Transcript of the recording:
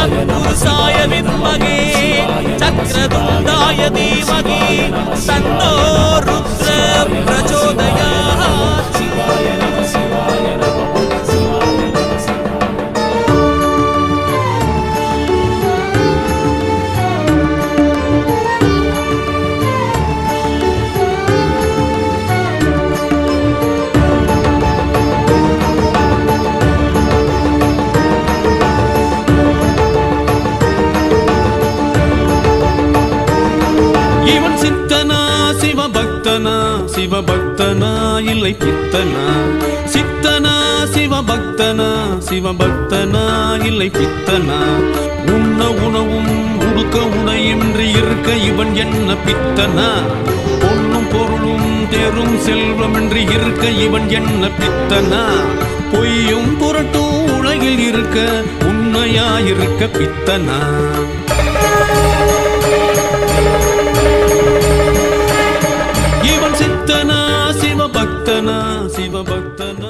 तत्पुरुषाय विद्महे चक्रतुण्डाय धीमहि तन्नो रुद्र प्रचोदयात्। शिवाय नमः शिवाय नमः शिवाय नमः சிவபக்தனா இல்லை பித்தனா சித்தனா சிவபக்தனா சிவபக்தனா இல்லை பித்தனா உண்ண உணவும் உடுக்க உணையின்றி இருக்க இவன் என்ன பித்தனா பொன்னும் பொருளும் தேரும் செல்வமின்றி இருக்க இவன் என்ன பித்தனா பொய்யும் புரட்டும் உலகில் இருக்க உண்மையாயிருக்க பித்தனா சிவபக்தனா சிவபக்தனா